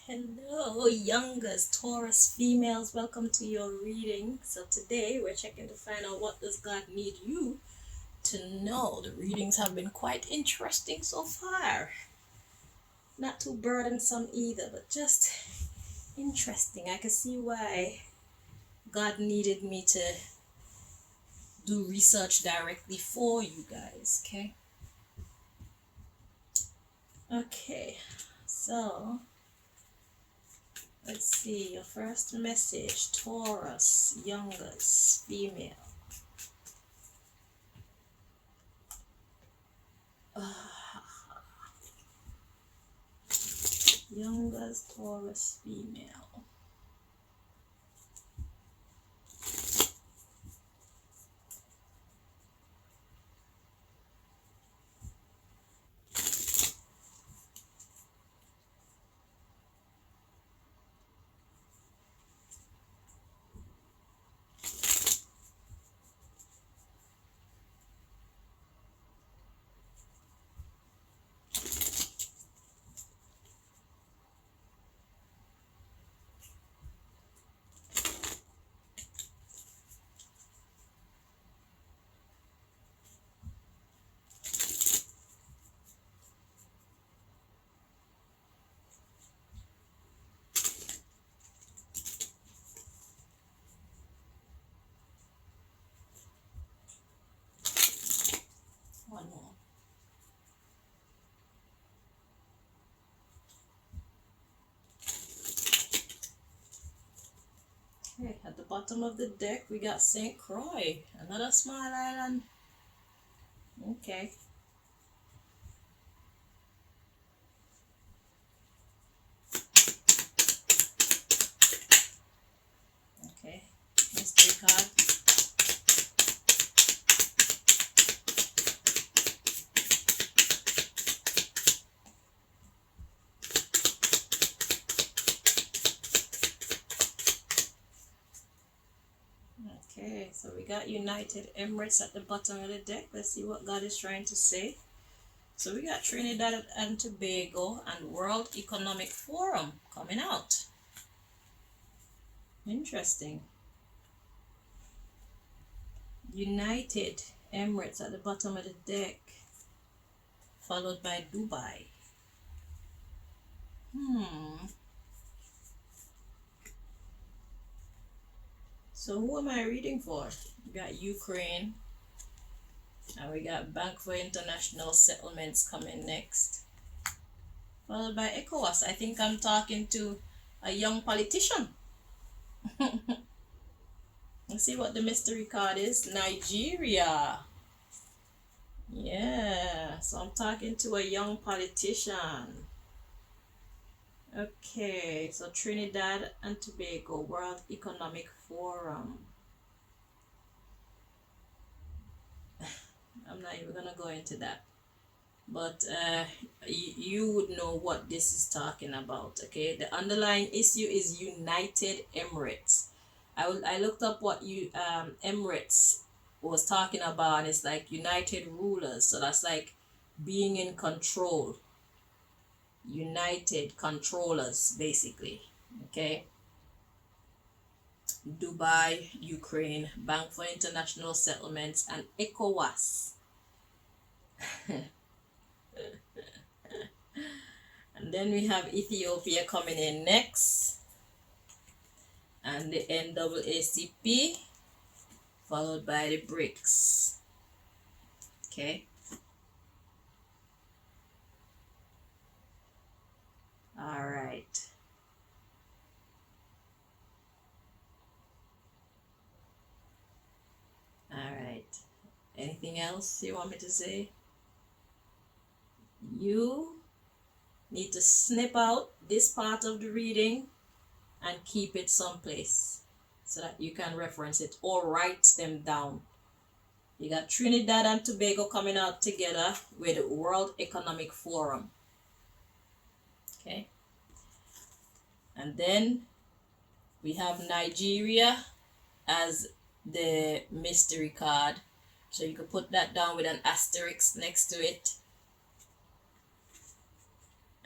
Hello, youngest Taurus females. Welcome to your reading. So today we're checking to find out what does God need you to know. The readings have been quite interesting so far. Not too burdensome either, but just interesting. I can see why God needed me to do research directly for you guys. Okay. So let's see. Your first message, Taurus, youngest female. Youngest Taurus female. One more. Okay, at the bottom of the deck we got St. Croix, another small island. Okay. Okay. Mystery card. Okay, so we got United Emirates at the bottom of the deck. Let's see what God is trying to say. So we got Trinidad and Tobago and World Economic Forum coming out. Interesting. United Emirates at the bottom of the deck, followed by Dubai. So who am I reading for? We got Ukraine, and we got Bank for International Settlements coming next, followed by ECOWAS. I think I'm talking to a young politician. Let's see what the mystery card is. Nigeria. Yeah, so I'm talking to a young politician. Okay, so Trinidad and Tobago, World Economic Forum. I'm not even gonna go into that, but you would know what this is talking about. Okay, the underlying issue is United Emirates. I looked up what Emirates was talking about, and it's like united rulers, so that's like being in control, united controllers basically. Okay. Dubai, Ukraine, Bank for International Settlements, and ECOWAS. And then we have Ethiopia coming in next, and the NAACP, followed by the BRICS. Okay. All right. All right. Anything else you want me to say? You need to snip out this part of the reading and keep it someplace so that you can reference it or write them down. You got Trinidad and Tobago coming out together with the World Economic Forum. Okay. And then we have Nigeria as the mystery card. So you can put that down with an asterisk next to it.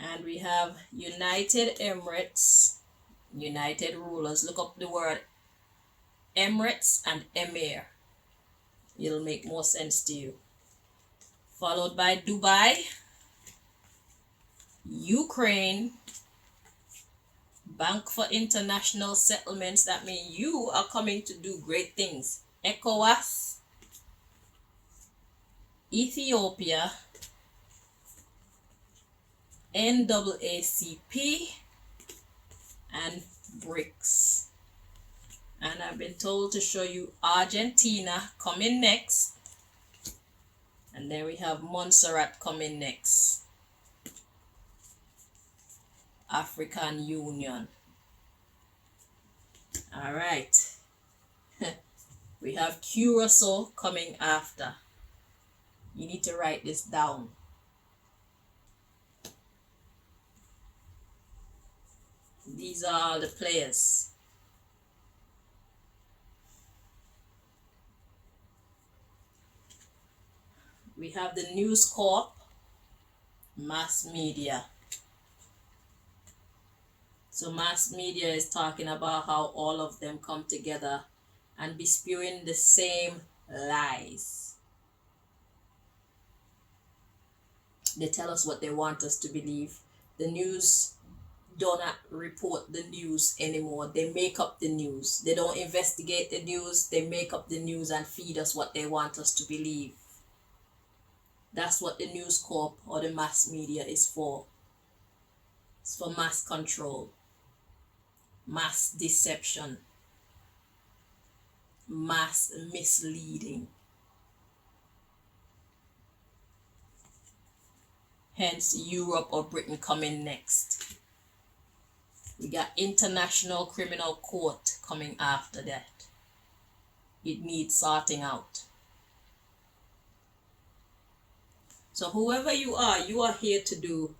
And we have United Emirates, United Rulers. Look up the word Emirates and Emir. It'll make more sense to you. Followed by Dubai, Ukraine, Bank for International Settlements. That means you are coming to do great things. ECOWAS, Ethiopia, NAACP, and BRICS. And I've been told to show you Argentina coming next. And then we have Montserrat coming next. African Union. All right. We have Curacao coming after. You need to write this down. These are all the players. We have the News Corp, mass media. So mass media is talking about how all of them come together and be spewing the same lies. They tell us what they want us to believe. The news do not report the news anymore. They make up the news. They don't investigate the news. They make up the news and feed us what they want us to believe. That's what the News Corp or the mass media is for. It's for mass control, mass deception, mass misleading. Hence, Europe or Britain coming next. We got International Criminal Court coming after that. It needs sorting out. So whoever you are here to do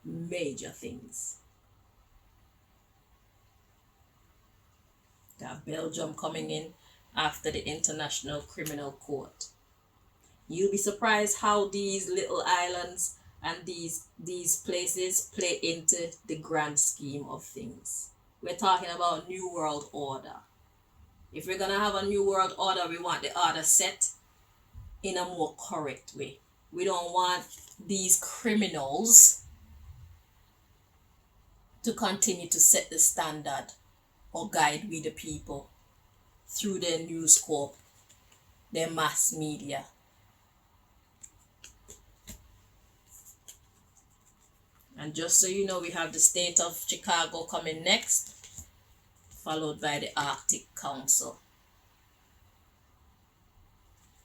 major things. Got Belgium coming in after the International Criminal Court. You'll be surprised how these little islands and these places play into the grand scheme of things. We're talking about New World Order. If we're going to have a New World Order, we want the order set in a more correct way. We don't want these criminals to continue to set the standard or guide we the people through their News Corp, their mass media. And just so you know, we have the state of Chicago coming next, followed by the Arctic Council.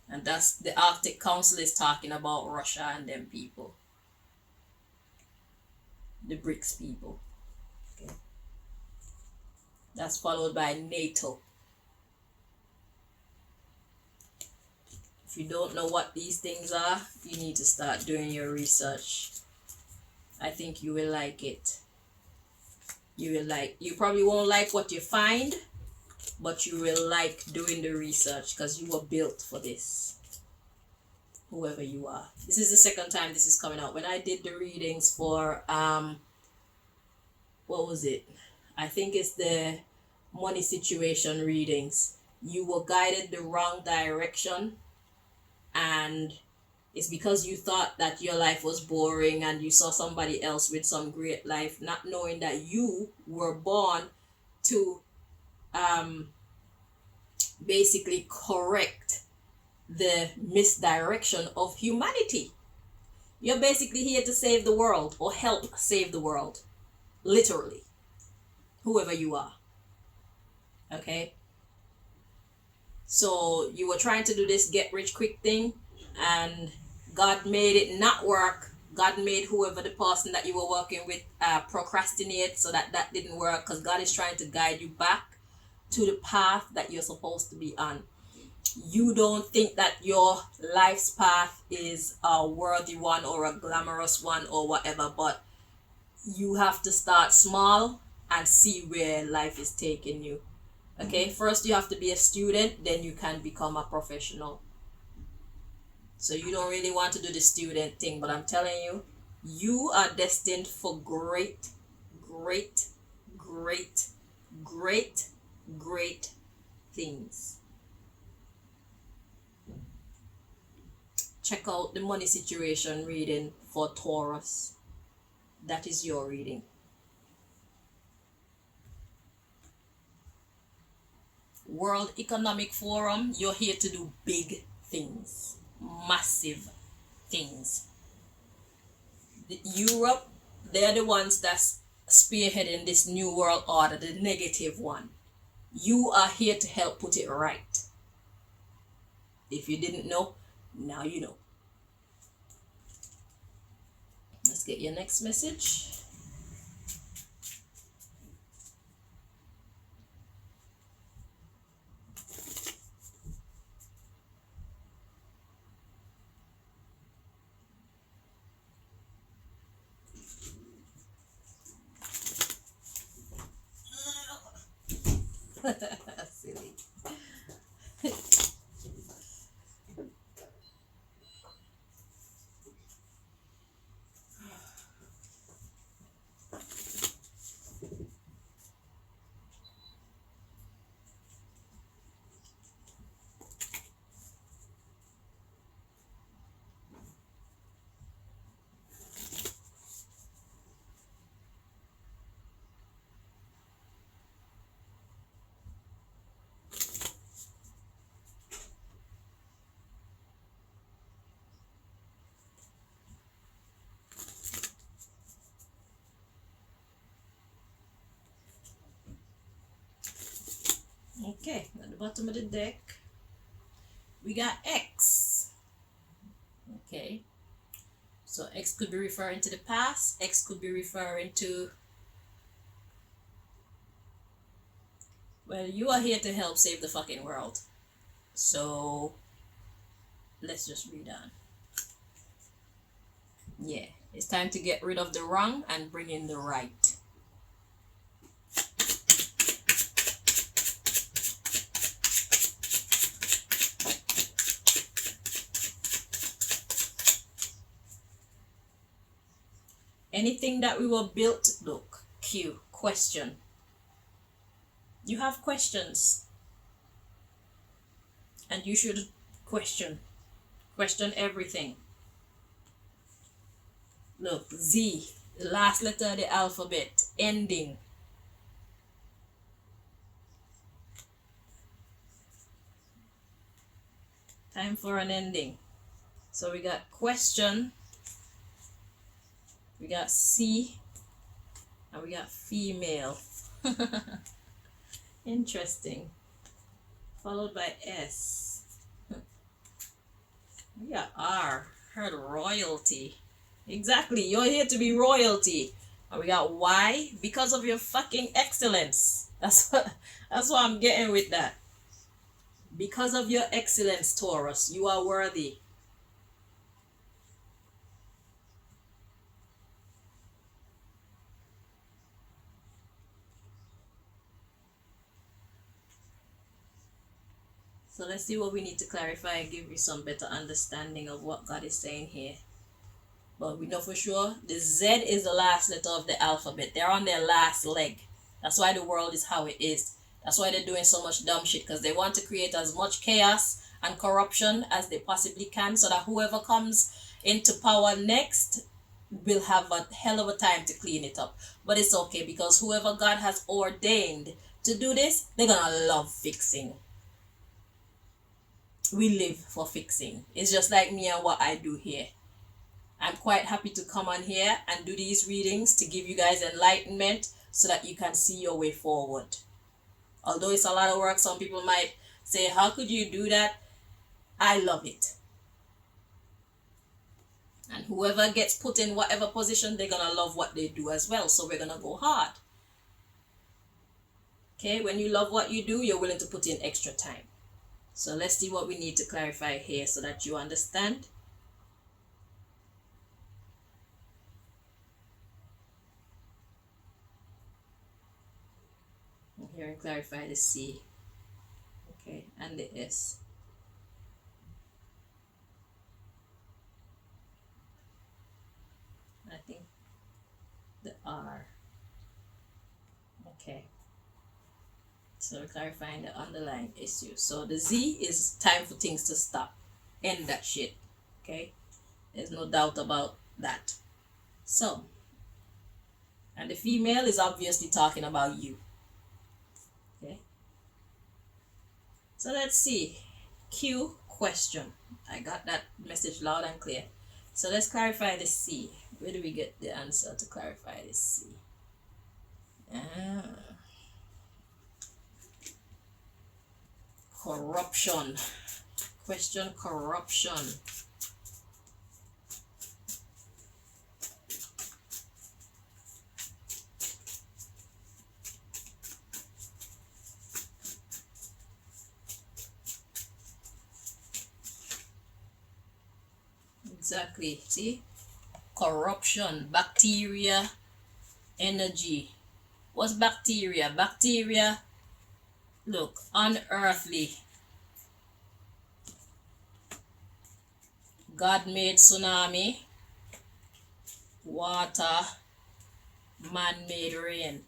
And that's the Arctic Council is talking about Russia and them people. The BRICS people. Okay. That's followed by NATO. If you don't know what these things are, you need to start doing your research. I think you will like it. You probably won't like what you find, but you will like doing the research because you were built for this. Whoever you are. This is the second time this is coming out. When I did the readings for what was it? I think it's the money situation readings. You were guided the wrong direction, and it's because you thought that your life was boring and you saw somebody else with some great life, not knowing that you were born to basically correct the misdirection of humanity. You're basically here to save the world or help save the world. Literally. Whoever you are. Okay? So you were trying to do this get rich quick thing, and God made it not work. God made whoever the person that you were working with procrastinate, so that didn't work, because God is trying to guide you back to the path that you're supposed to be on. You don't think that your life's path is a worthy one or a glamorous one or whatever, but you have to start small and see where life is taking you. Okay, first you have to be a student, then you can become a professional. So you don't really want to do the student thing, but I'm telling you, You are destined for great, great, great, great, great things. Check out the money situation reading for Taurus. That is your reading. World Economic Forum, you're here to do big things, massive things. Europe, they're the ones that's spearheading this new world order, the negative one. You are here to help put it right. If you didn't know, now you know. Let's get your next message. Silly. Okay, at the bottom of the deck, we got X. Okay, so X could be referring to the past, X could be referring to, well, you are here to help save the fucking world. So let's just read on. Yeah, it's time to get rid of the wrong and bring in the right. Anything that we were built, look, Q, question. You have questions. And you should question. Question everything. Look, Z, the last letter of the alphabet, ending. Time for an ending. So we got question, we got C, and we got female. Interesting. Followed by S. We got R, heard royalty. Exactly, you're here to be royalty. And we got Y, because of your fucking excellence. That's what I'm getting with that. Because of your excellence, Taurus, you are worthy. So let's see what we need to clarify and give you some better understanding of what God is saying here. But we know for sure the Z is the last letter of the alphabet. They're on their last leg. That's why the world is how it is. That's why they're doing so much dumb shit, because they want to create as much chaos and corruption as they possibly can, so that whoever comes into power next will have a hell of a time to clean it up. But it's okay, because whoever God has ordained to do this, they're gonna love fixing. We live for fixing. It's just like me and what I do here. I'm quite happy to come on here and do these readings to give you guys enlightenment so that you can see your way forward. Although it's a lot of work, some people might say, how could you do that? I love it. And whoever gets put in whatever position, they're going to love what they do as well. So we're going to go hard. Okay, when you love what you do, you're willing to put in extra time. So let's see what we need to clarify here so that you understand. And here and clarify the C. Okay, and the S. I think the R. Okay. So we're clarifying the underlying issue. So the Z is time for things to stop. End that shit. Okay? There's no doubt about that. So, and the female is obviously talking about you. Okay? So let's see. Q question. I got that message loud and clear. So let's clarify the C. Where do we get the answer to clarify the C? Corruption. Question corruption. Exactly. See? Corruption. Bacteria. Energy. What's bacteria? Bacteria, look, unearthly. God made tsunami, water, man-made rain.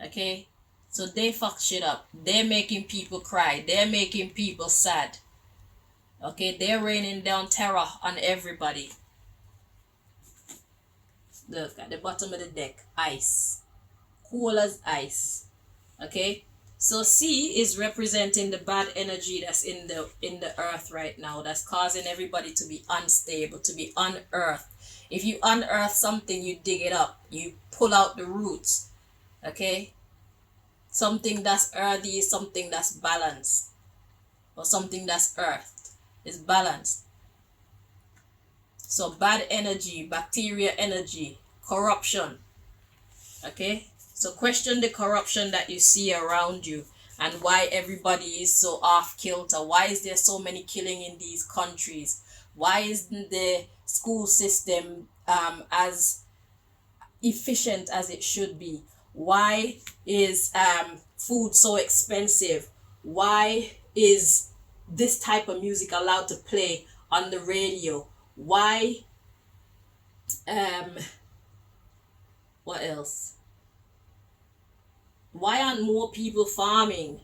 Okay? So they fuck shit up. They're making people cry. They're making people sad. Okay? They're raining down terror on everybody. Look, at the bottom of the deck, ice. Cool as ice. Okay? So C is representing the bad energy that's in the earth right now, that's causing everybody to be unstable, to be unearthed. If you unearth something, you dig it up, you pull out the roots. Okay? Something that's earthy is something that's balanced, or something that's earthed is balanced. So bad energy, bacteria energy, corruption. Okay? So question the corruption that you see around you, and why everybody is so off kilter. Why is there so many killing in these countries? Why isn't the school system as efficient as it should be? Why is food so expensive? Why is this type of music allowed to play on the radio? Why what else? Why aren't more people farming?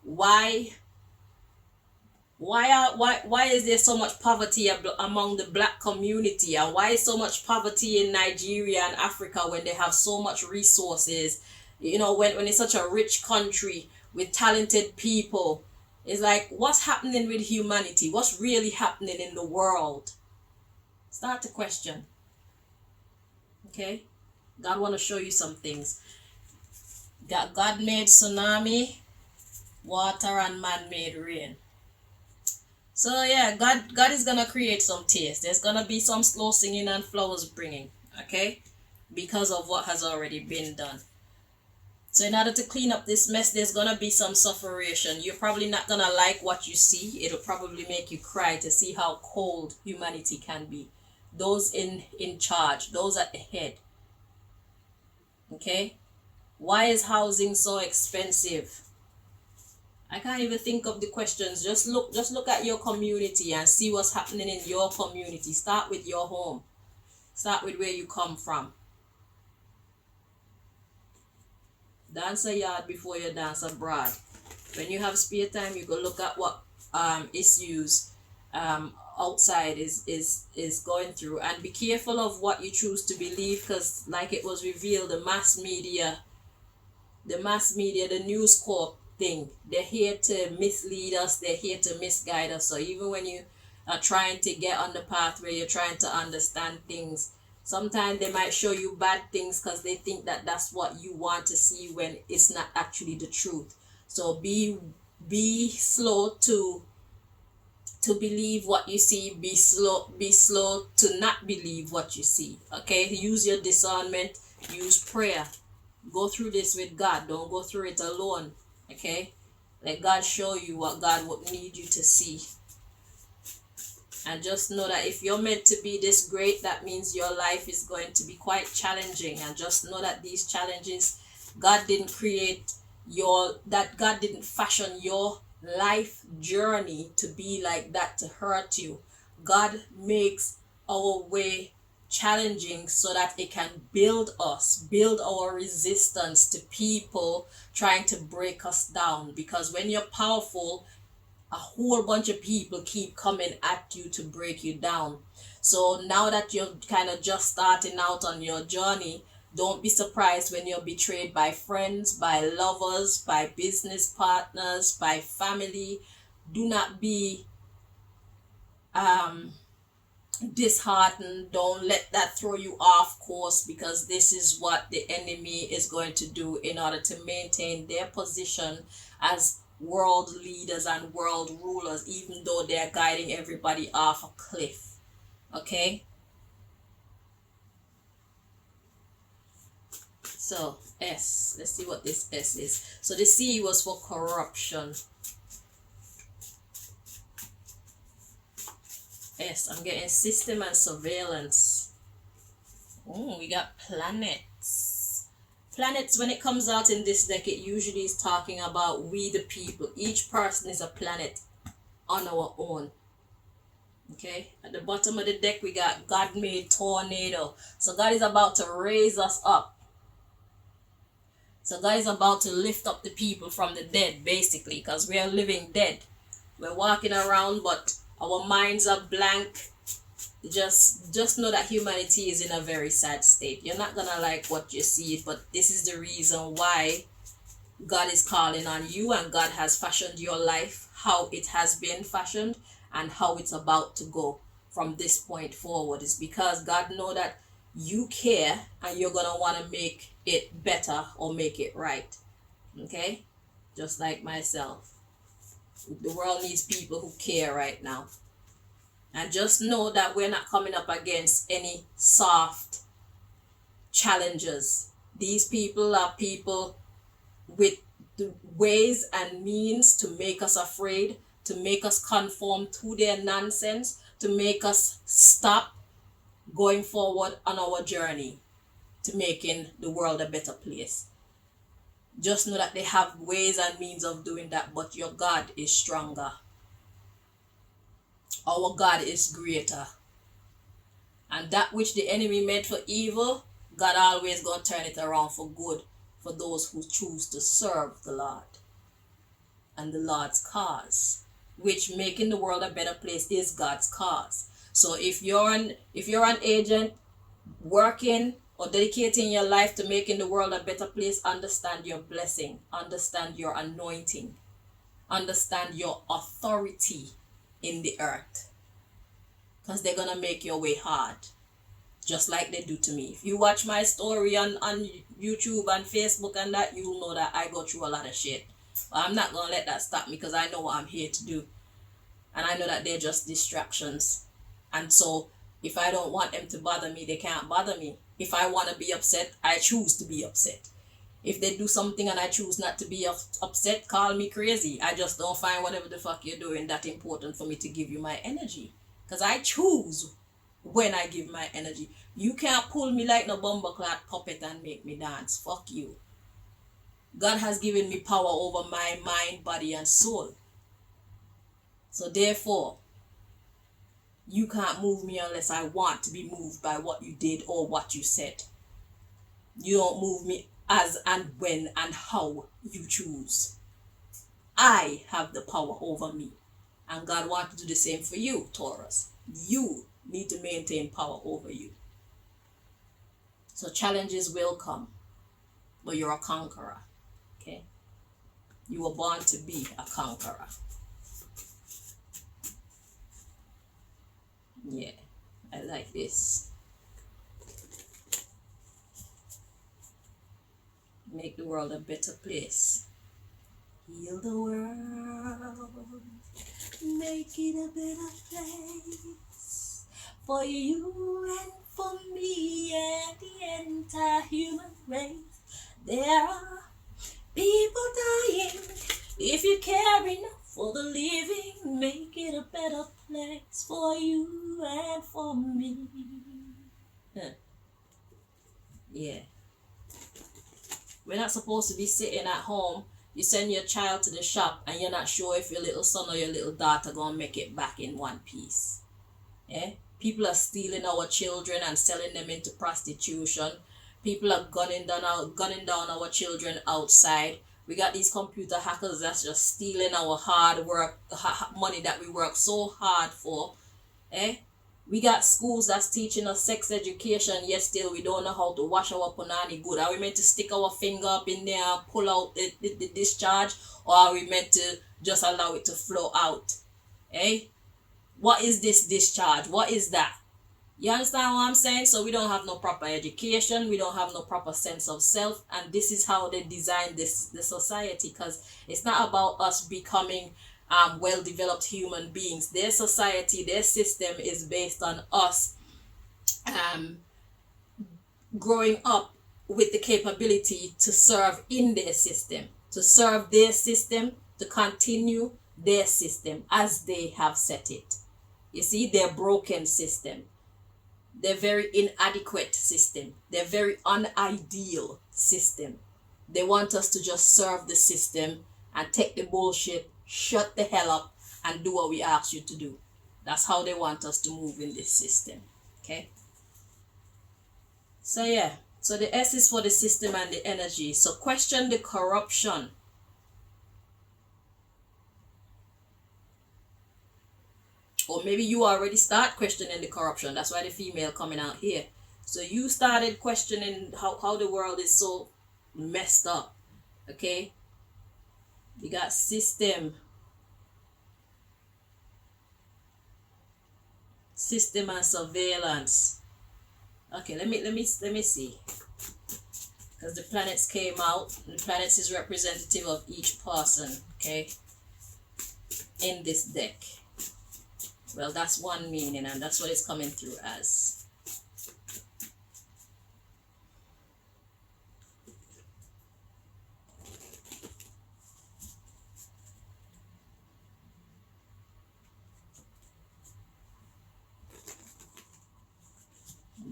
Why is there so much poverty among the black community, and why is so much poverty in Nigeria and Africa when they have so much resources? You know, when it's such a rich country with talented people, it's like, what's happening with humanity? What's really happening in the world? Start to question. Okay? God want to show you some things. God made tsunami, water, and man made rain. So yeah, God is gonna create some tears. There's gonna be some slow singing and flowers bringing, okay? Because of what has already been done. So in order to clean up this mess, there's gonna be some sufferation. You're probably not gonna like what you see. It'll probably make you cry to see how cold humanity can be. Those in charge, those at the head. Okay? Why is housing so expensive? I can't even think of the questions. Just look at your community and see what's happening in your community. Start with your home. Start with where you come from. Dance a yard before you dance abroad. When you have spare time, you go look at what issues outside is going through, and be careful of what you choose to believe, because like it was revealed, the mass media, the News Corp thing, they're here to mislead us, they're here to misguide us. So even when you are trying to get on the path where you're trying to understand things, sometimes they might show you bad things because they think that that's what you want to see, when it's not actually the truth. So be slow to believe what you see. Be slow to not believe what you see. Okay? Use your discernment, use prayer. Go through this with God. Don't go through it alone. Okay? Let God show you what God would need you to see. And just know that if you're meant to be this great, that means your life is going to be quite challenging. And just know that these challenges, God didn't fashion your life journey to be like that, to hurt you. God makes our way challenging so that it can build us, build our resistance to people trying to break us down. Because when you're powerful, a whole bunch of people keep coming at you to break you down. So now that you're kind of just starting out on your journey, don't be surprised when you're betrayed by friends, by lovers, by business partners, by family. Do not be disheartened. Don't let that throw you off course, because this is what the enemy is going to do in order to maintain their position as world leaders and world rulers, even though they're guiding everybody off a cliff. Okay? So S, let's see what this S is. So the C was for corruption. S, I'm getting system and surveillance. Oh, we got planets. Planets, when it comes out in this deck, it usually is talking about we the people. Each person is a planet on our own. Okay, at the bottom of the deck, we got God made tornado. So God is about to raise us up. So God is about to lift up the people from the dead, basically, because we are living dead. We're walking around, but our minds are blank. Just know that humanity is in a very sad state. You're not gonna like what you see, but this is the reason why God is calling on you, and God has fashioned your life how it has been fashioned and how it's about to go from this point forward. Is because God know that you care and you're gonna want to make it better or make it right. Okay, just like myself. The world needs people who care right now. And just know that we're not coming up against any soft challenges. These people are people with the ways and means to make us afraid, to make us conform to their nonsense, to make us stop going forward on our journey to making the world a better place. Just know that they have ways and means of doing that, but your God is stronger. Our God is greater. And that which the enemy meant for evil, God always going to turn it around for good for those who choose to serve the Lord and the Lord's cause, which making the world a better place is God's cause. So if you're an agent working or dedicating your life to making the world a better place, understand your blessing, understand your anointing, understand your authority in the earth, because they're gonna make your way hard, just like they do to me. If you watch my story on YouTube and Facebook and that, you'll know that I go through a lot of shit. But I'm not gonna let that stop me, because I know what I'm here to do, and I know that they're just distractions. And so if I don't want them to bother me, they can't bother me. If I want to be upset, I choose to be upset. If they do something and I choose not to be upset, call me crazy. I just don't find whatever the fuck you're doing that important for me to give you my energy. Because I choose when I give my energy. You can't pull me like no bumbleclad puppet and make me dance. Fuck you. God has given me power over my mind, body, and soul. So therefore, you can't move me unless I want to be moved by what you did or what you said. You don't move me as and when and how you choose. I have the power over me. And God wants to do the same for you, Taurus. You need to maintain power over you. So challenges will come, but you're a conqueror. Okay? You were born to be a conqueror. Yeah, I like this. Make the world a better place. Heal the world. Make it a better place. For you and for me and the entire human race. There are people dying. If you care enough for the living, make it a better place for you and for me. Yeah. We're not supposed to be sitting at home. You send your child to the shop and you're not sure if your little son or your little daughter gonna make it back in one piece. Yeah? People are stealing our children and selling them into prostitution. People are gunning down our children outside. We got these computer hackers that's just stealing our hard work, money that we work so hard for. Eh? We got schools that's teaching us sex education, yet still we don't know how to wash our punani good. Are we meant to stick our finger up in there and pull out the discharge, or are we meant to just allow it to flow out? Eh? What is this discharge? What is that? You understand what I'm saying? So we don't have no proper education, we don't have no proper sense of self, and this is how they design the society, because it's not about us becoming well developed human beings. Their society, their system is based on us um, growing up with the capability to serve in their system, to continue their system as they have set it. You see, their broken system. They're very inadequate system. They're very unideal system. They want us to just serve the system and take the bullshit, shut the hell up, and do what we ask you to do. That's how they want us to move in this system. Okay? So yeah. So the S is for the system and the energy. So question the corruption. Or maybe you already start questioning the corruption. That's why the female coming out here. So you started questioning how the world is so messed up. Okay? You got system and surveillance. Okay, let me see. Because the planets came out. The planets is representative of each person. Okay? In this deck. Well, that's one meaning, and that's what it's coming through as.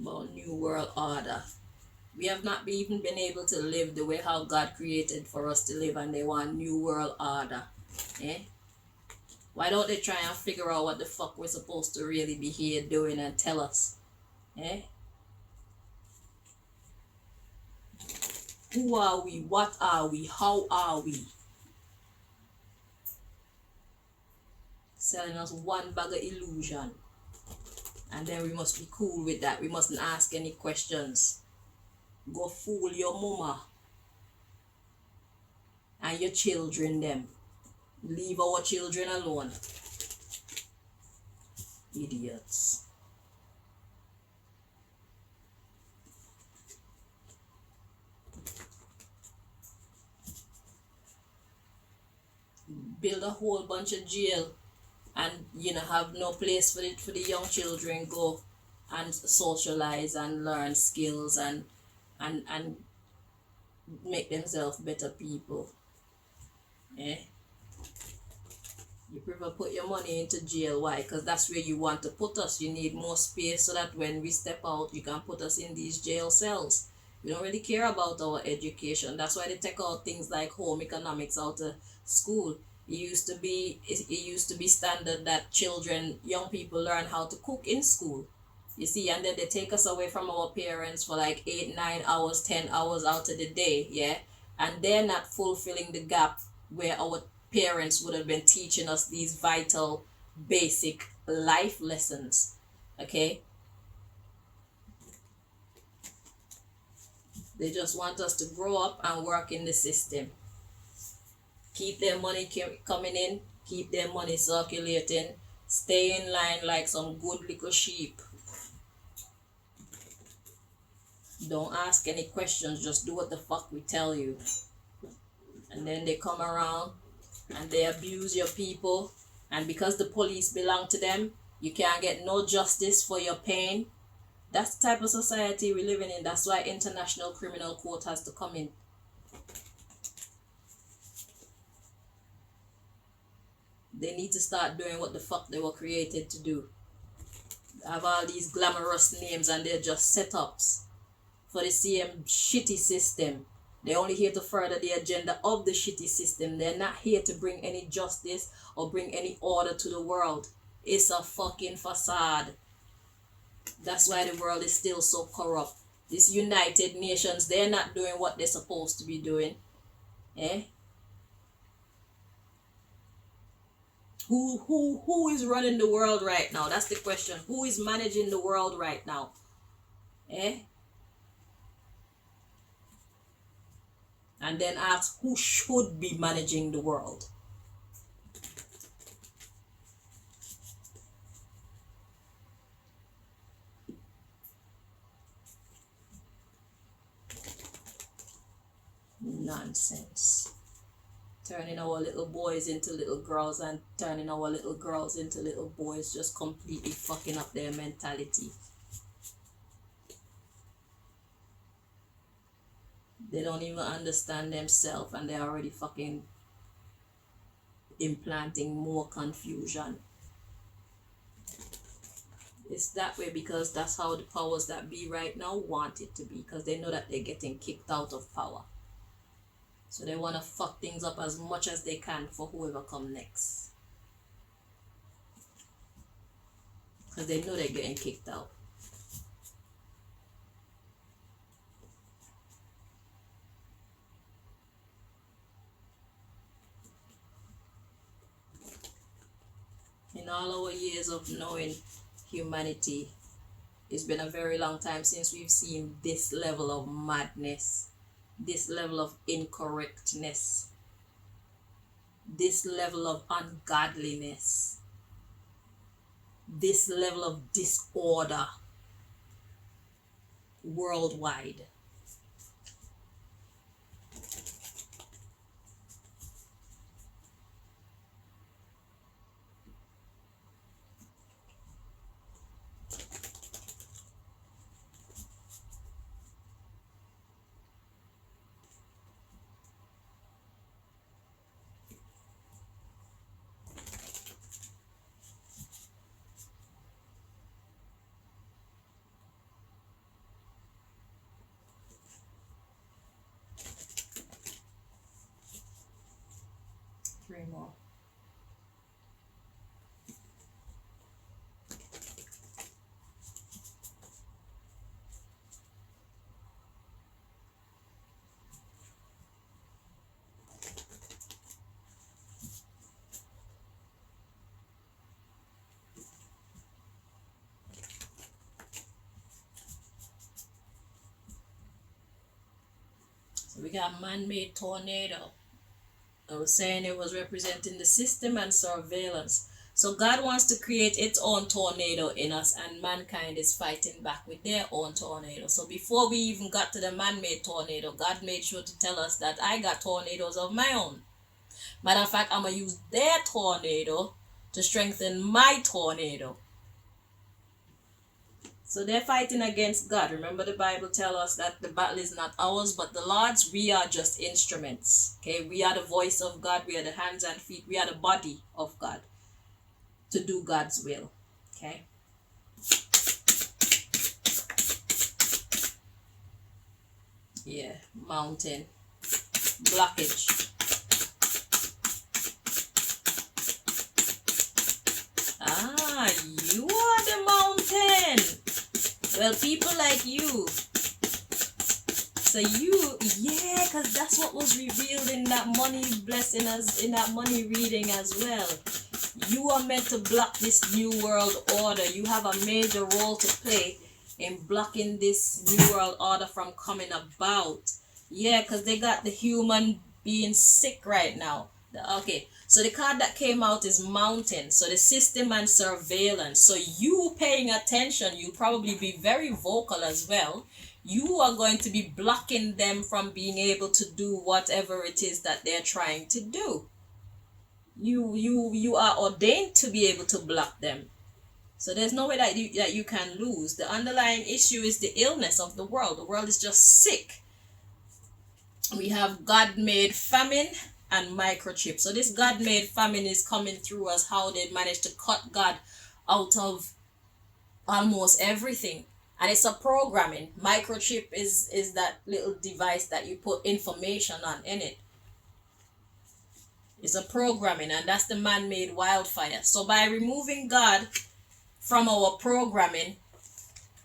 About New World Order. We have not even been able to live the way how God created for us to live, and they want New World Order. Eh? Why don't they try and figure out what the fuck we're supposed to really be here doing and tell us? Eh? Who are we? What are we? How are we? Selling us one bag of illusion. And then we must be cool with that. We mustn't ask any questions. Go fool your mama and your children them. Leave our children alone. Idiots. Build a whole bunch of jail and have no place for the young children go and socialize and learn skills and make themselves better people. Eh? You prefer put your money into jail. Why? Because that's where you want to put us. You need more space so that when we step out, you can put us in these jail cells. We don't really care about our education. That's why they take out things like home economics out of school. It used to be standard that young people learn how to cook in school. You see, and then they take us away from our parents for like 8, 9 hours, 10 hours out of the day, yeah? And they're not fulfilling the gap where our parents would have been teaching us these vital, basic life lessons, okay? They just want us to grow up and work in the system. Keep their money coming in, keep their money circulating, stay in line like some good little sheep. Don't ask any questions, just do what the fuck we tell you. And then they come around and they abuse your people, and because the police belong to them, you can't get no justice for your pain. That's the type of society we're living in. That's why International Criminal Court has to come in. They need to start doing what the fuck they were created to do. They have all these glamorous names and they're just setups for the same shitty system. They're only here to further the agenda of the shitty system. They're not here to bring any justice or bring any order to the world. It's a fucking facade. That's why the world is still so corrupt. These United Nations, they're not doing what they're supposed to be doing. Eh? Who is running the world right now? That's the question. Who is managing the world right now? Eh? And then ask who should be managing the world. Nonsense. Turning our little boys into little girls and turning our little girls into little boys, just completely fucking up their mentality. They don't even understand themselves and they're already fucking implanting more confusion. It's that way because that's how the powers that be right now want it to be, because they know that they're getting kicked out of power. So they want to fuck things up as much as they can for whoever come next. Because they know they're getting kicked out. In all our years of knowing humanity, it's been a very long time since we've seen this level of madness, this level of incorrectness, this level of ungodliness, this level of disorder worldwide. Three more. So we got man-made tornado. I was saying it was representing the system and surveillance. So God wants to create its own tornado in us, and mankind is fighting back with their own tornado. So before we even got to the man-made tornado, God made sure to tell us that I got tornadoes of my own. Matter of fact, I'm going to use their tornado to strengthen my tornado. So they're fighting against God. Remember, the Bible tells us that the battle is not ours but the Lord's. We are just instruments. Okay, we are the voice of God. We are the hands and feet. We are the body of God to do God's will. Okay. Yeah, mountain blockage. Ah, you are the mountain. Well, people like you. So you, yeah, because that's what was revealed in that money blessing us, in that money reading as well. You are meant to block this new world order. You have a major role to play in blocking this new world order from coming about. Yeah, because they got the human being sick right now. Okay, so the card that came out is mountain. So the system and surveillance. So you paying attention, you'll probably be very vocal as well. You are going to be blocking them from being able to do whatever it is that they're trying to do. You are ordained to be able to block them. So there's no way that you can lose. The underlying issue is the illness of the world. The world is just sick. We have God-made famine and microchip. So this God-made famine is coming through as how they managed to cut God out of almost everything. And it's a programming. Microchip is that little device that you put information on in it. It's a programming, and that's the man-made wildfire. So by removing God from our programming,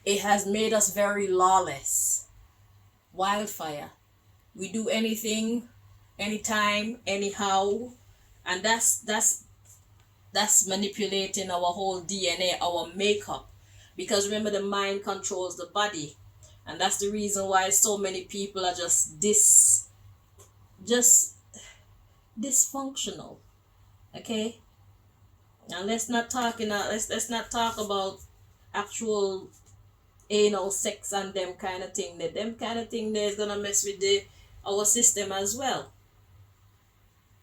It has made us very lawless. Wildfire. We do anything, anytime, anyhow, and that's manipulating our whole DNA, our makeup. Because remember, the mind controls the body, and that's the reason why so many people are just dysfunctional. Okay, and let's not talk about actual anal sex and them kind of thing. That them kind of thing there is gonna mess with the our system as well.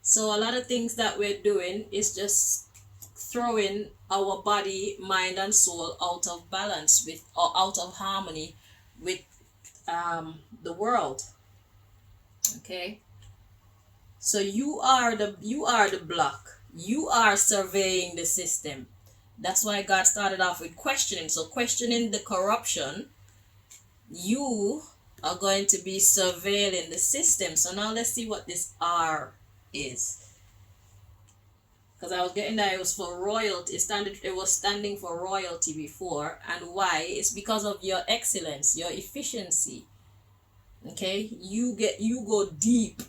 So a lot of things that we're doing is just throwing our body, mind, and soul out of balance with, or out of harmony with the world. Okay, so you are the block. You are surveying the system. That's why God started off with questioning. So questioning the corruption, you are going to be surveilling the system. So now let's see what this R is. Because I was getting that it was for royalty. It was standing for royalty before. And why? It's because of your excellence, your efficiency. Okay? You go deep.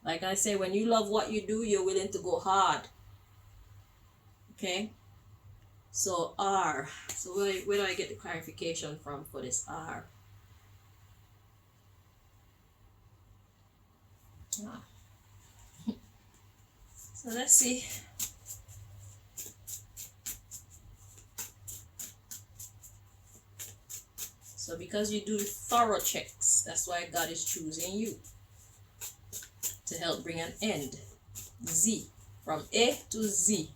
Like I say, when you love what you do, you're willing to go hard. Okay? So R. So where do I get the clarification from for this R? Ah. So let's see. So because you do thorough checks, that's why God is choosing you to help bring an end. Z. From A to Z.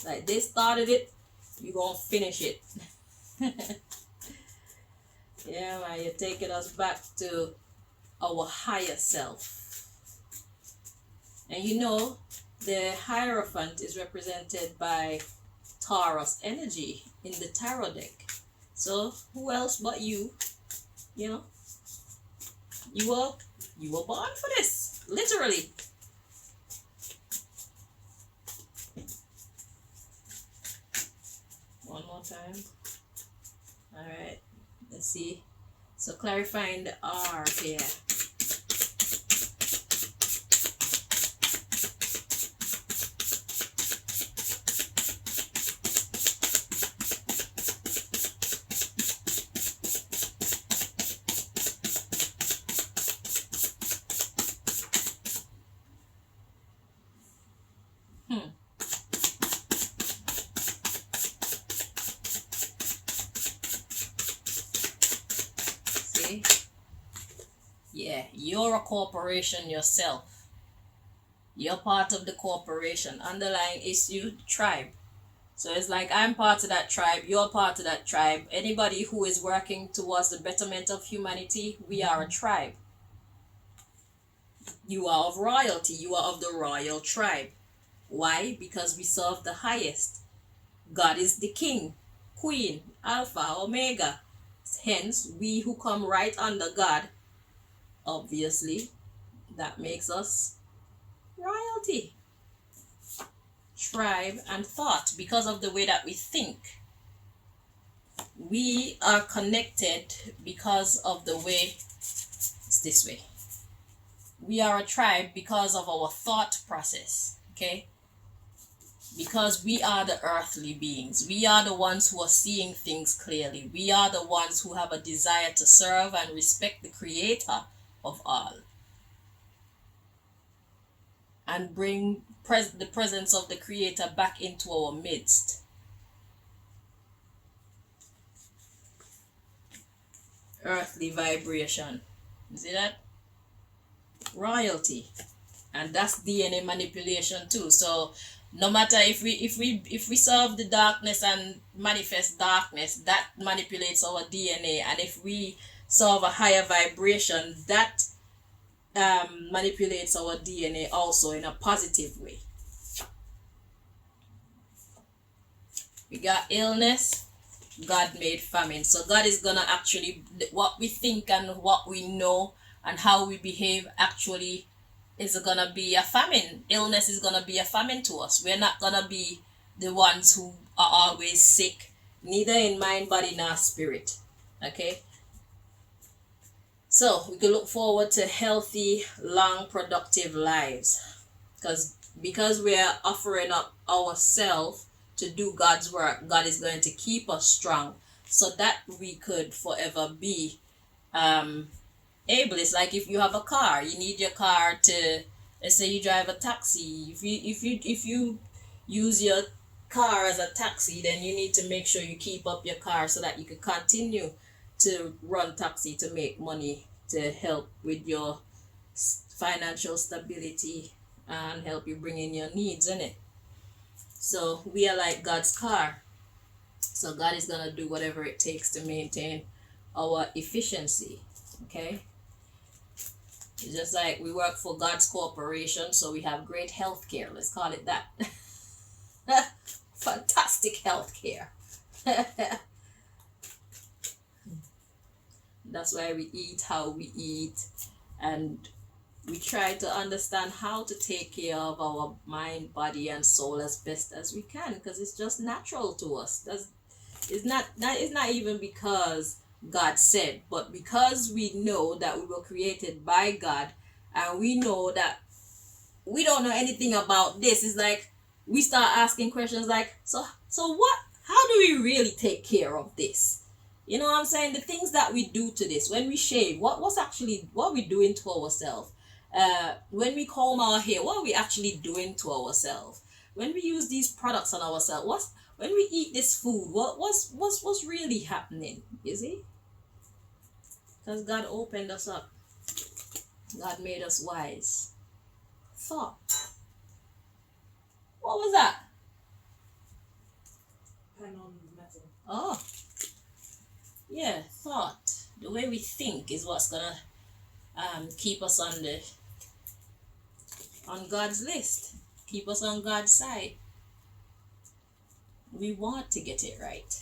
Like they started it, you gonna finish it. Yeah, man, you're taking us back to our higher self. And you know, the Hierophant is represented by Taurus energy in the tarot deck. So who else but you? You know, you were born for this, literally. One more time. All right, let's see. So clarifying the R here. See? Yeah, you're a corporation yourself. You're part of the corporation. Underlying issue, tribe. So it's like I'm part of that tribe, you're part of that tribe. Anybody who is working towards the betterment of humanity, we are a tribe. You are of royalty, you are of the royal tribe. Why? Because we serve the highest. God is the king, queen, alpha, omega. Hence, we who come right under God, obviously, that makes us royalty. Tribe and thought, because of the way that we think. We are connected because of the way, it's this way. We are a tribe because of our thought process, okay? Because we are the earthly beings. We are the ones who are seeing things clearly. We are the ones who have a desire to serve and respect the creator of all. And bring the presence of the creator back into our midst. Earthly vibration. You see that? Royalty. And that's DNA manipulation too. So no matter if we solve the darkness and manifest darkness, that manipulates our DNA. And if we solve a higher vibration, that manipulates our DNA also in a positive way. We got illness, God made famine. So God is gonna actually, what we think and what we know and how we behave actually is gonna be a famine. Illness is gonna be a famine to us. We're not gonna be the ones who are always sick, neither in mind, body, nor spirit. Okay? So we can look forward to healthy, long, productive lives. Because we are offering up ourselves to do God's work, God is going to keep us strong so that we could forever be able. It's like if you have a car, you need your car to, let's say you drive a taxi. If you use your car as a taxi, then you need to make sure you keep up your car so that you can continue to run taxi to make money to help with your financial stability and help you bring in your needs, in it. So we are like God's car. So God is gonna do whatever it takes to maintain our efficiency. Okay? It's just like we work for God's corporation, so we have great health care. Let's call it that. Fantastic health care. That's why we eat how we eat, and we try to understand how to take care of our mind, body, and soul as best as we can, because it's just natural to us. It's not even because God said, but because we know that we were created by God, and we know that we don't know anything about this. It's like we start asking questions like, so what? How do we really take care of this? You know what I'm saying? The things that we do to this, when we shave, what are we doing to ourselves? When we comb our hair, what are we actually doing to ourselves? When we use these products on ourselves, when we eat this food, what's really happening? You see? Because God opened us up. God made us wise. Thought. What was that? Pen on metal. Oh. Yeah, thought. The way we think is what's gonna keep us on God's list. Keep us on God's side. We want to get it right.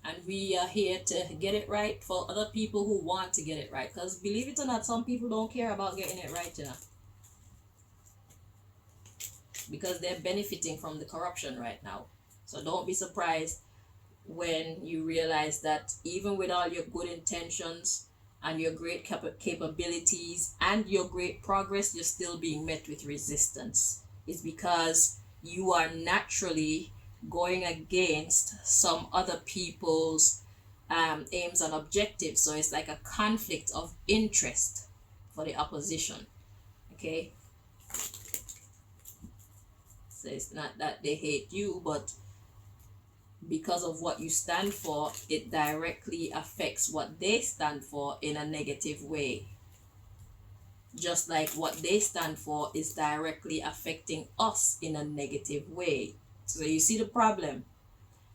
And we are here to get it right for other people who want to get it right. Because believe it or not, some people don't care about getting it right, because they're benefiting from the corruption right now. So don't be surprised when you realize that even with all your good intentions and your great capabilities and your great progress, you're still being met with resistance. It's because you are naturally going against some other people's aims and objectives. So it's like a conflict of interest for the opposition. Okay? So it's not that they hate you, but because of what you stand for, it directly affects what they stand for in a negative way. Just like what they stand for is directly affecting us in a negative way. So you see the problem,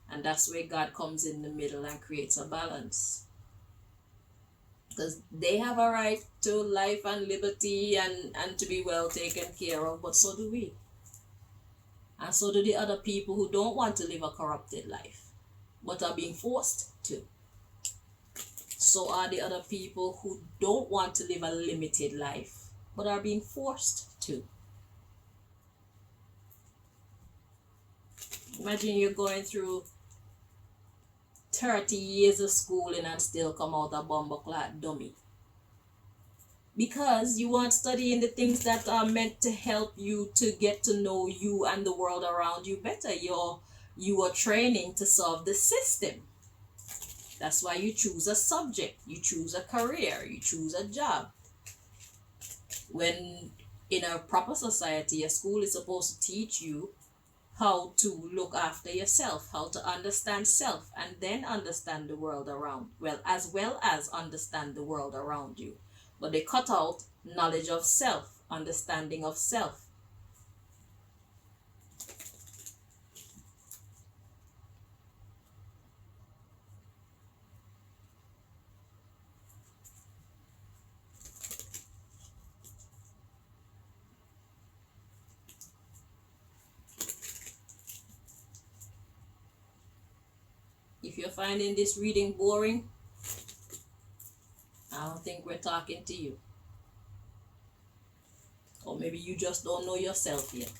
and that's where God comes in the middle and creates a balance. Because they have a right to life and liberty and to be well taken care of, but so do we. And so do the other people who don't want to live a corrupted life, but are being forced to. So are the other people who don't want to live a limited life, but are being forced to. Imagine you're going through 30 years of schooling and still come out a bumbleclad dummy. Because you aren't studying the things that are meant to help you to get to know you and the world around you better. You are training to solve the system. That's why you choose a subject, you choose a career, you choose a job. When in a proper society, a school is supposed to teach you how to look after yourself, how to understand self, and then understand the world around, well as understand the world around you. But they cut out knowledge of self, understanding of self. If you're finding this reading boring, I don't think we're talking to you. Or maybe you just don't know yourself yet.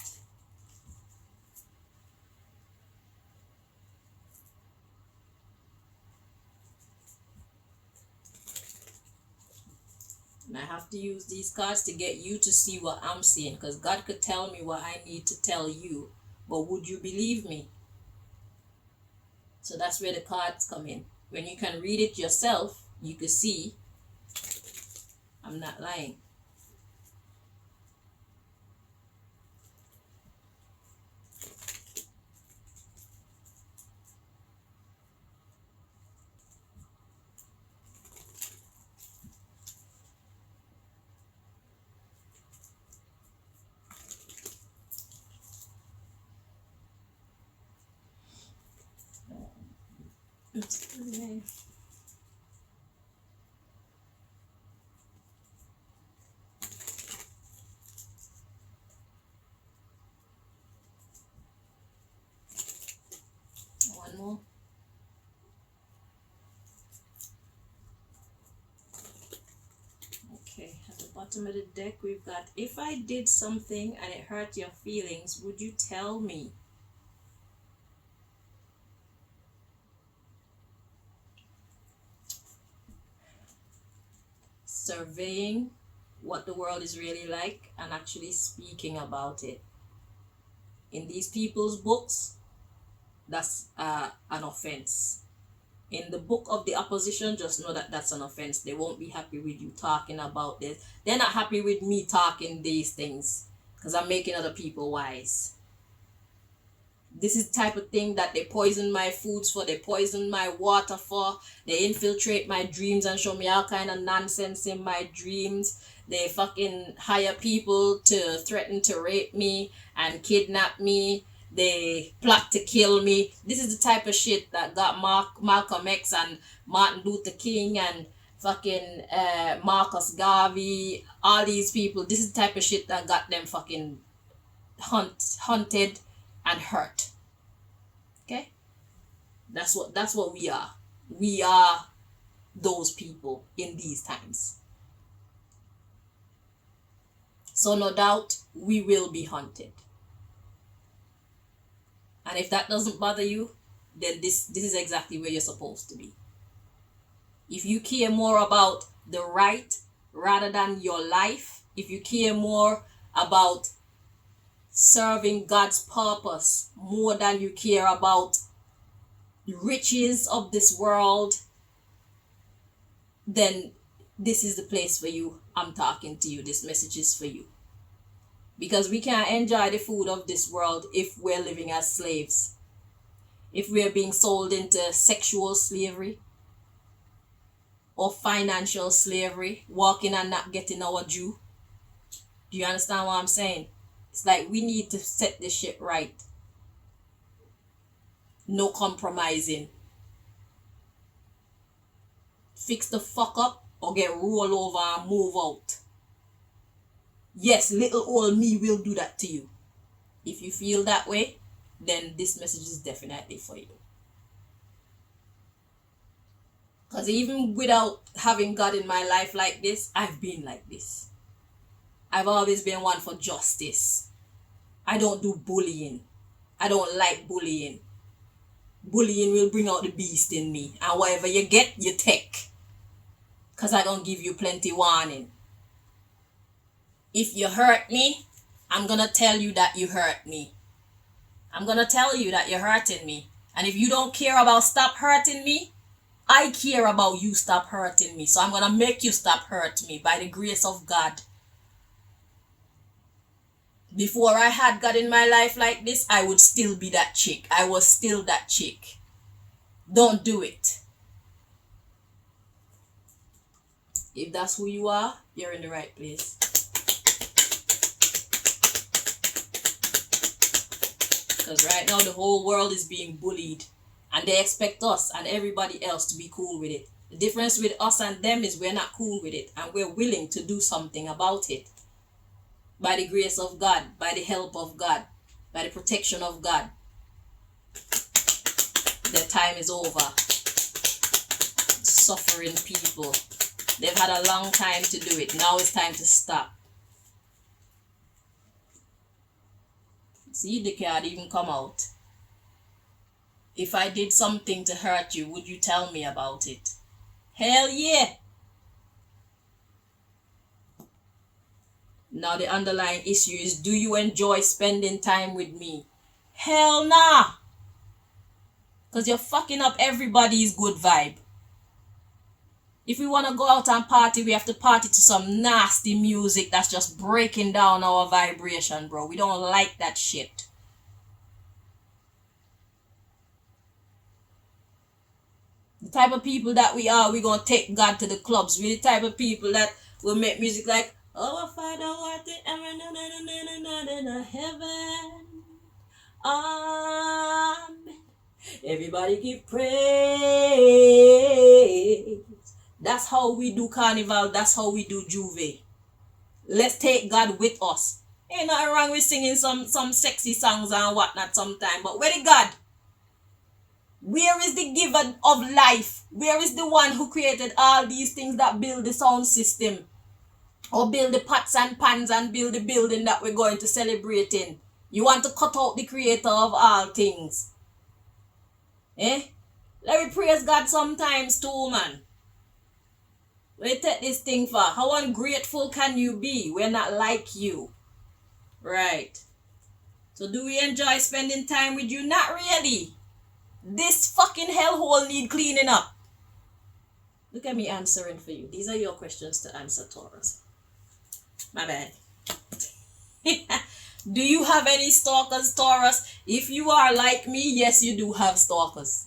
And I have to use these cards to get you to see what I'm seeing, because God could tell me what I need to tell you, but would you believe me? So that's where the cards come in. When you can read it yourself, you can see I'm not lying. One more. Okay, at the bottom of the deck we've got, if I did something and it hurt your feelings, would you tell me? Surveying what the world is really like and actually speaking about it. In these people's books, that's an offense. In the book of the opposition, just know that that's an offense. They won't be happy with you talking about this. They're not happy with me talking these things because I'm making other people wise. This is the type of thing that they poison my foods for, they poison my water for, they infiltrate my dreams and show me all kind of nonsense in my dreams. They fucking hire people to threaten to rape me and kidnap me. They plot to kill me. This is the type of shit that got Malcolm X and Martin Luther King and fucking Marcus Garvey, all these people. This is the type of shit that got them fucking hunted and hurt. Okay? That's what we are. We are those people in these times. So no doubt we will be hunted. And if that doesn't bother you, then this is exactly where you're supposed to be. If you care more about the right rather than your life, if you care more about serving God's purpose more than you care about the riches of this world, then this is the place for you. I'm talking to you. This message is for you. Because we can't enjoy the food of this world if we're living as slaves. If we're being sold into sexual slavery or financial slavery, walking and not getting our due. Do you understand what I'm saying? It's like we need to set this shit right. No compromising. Fix the fuck up or get rolled over and move out. Yes, little old me will do that to you. If you feel that way, then this message is definitely for you. Because even without having God in my life like this, I've been like this. I've always been one for justice. I don't do bullying. I don't like bullying. Bullying will bring out the beast in me. And whatever you get, you take. Because I don't give you plenty warning. If you hurt me, I'm going to tell you that you hurt me. I'm going to tell you that you're hurting me. And if you don't care about stop hurting me, I care about you stop hurting me. So I'm going to make you stop hurting me by the grace of God. Before I had God in my life like this, I would still be that chick. I was still that chick. Don't do it. If that's who you are, you're in the right place. Because right now the whole world is being bullied. And they expect us and everybody else to be cool with it. The difference with us and them is we're not cool with it. And we're willing to do something about it. By the grace of God. By the help of God. By the protection of God. Their time is over. Suffering people. They've had a long time to do it. Now it's time to stop. See, the card even come out. If I did something to hurt you, would you tell me about it? Hell yeah. Now the underlying issue is, do you enjoy spending time with me? Hell nah. Because you're fucking up everybody's good vibe. If we want to go out and party, we have to party to some nasty music that's just breaking down our vibration, bro. We don't like that shit. The type of people that we are, we're going to take God to the clubs. We're the type of people that will make music like, oh, Father, what the heaven. Everybody give praise. That's how we do carnival. That's how we do Juve. Let's take God with us. Ain't nothing wrong with singing some sexy songs and whatnot sometime. But where is God? Where is the giver of life? Where is the one who created all these things that build the sound system? Or build the pots and pans and build the building that we're going to celebrate in? You want to cut out the creator of all things. Let me praise God sometimes too, man. Where you take this thing for? How ungrateful can you be? We're not like you. Right. So do we enjoy spending time with you? Not really. This fucking hellhole need cleaning up. Look at me answering for you. These are your questions to answer, Taurus. My bad. Do you have any stalkers, Taurus? If you are like me, yes, you do have stalkers.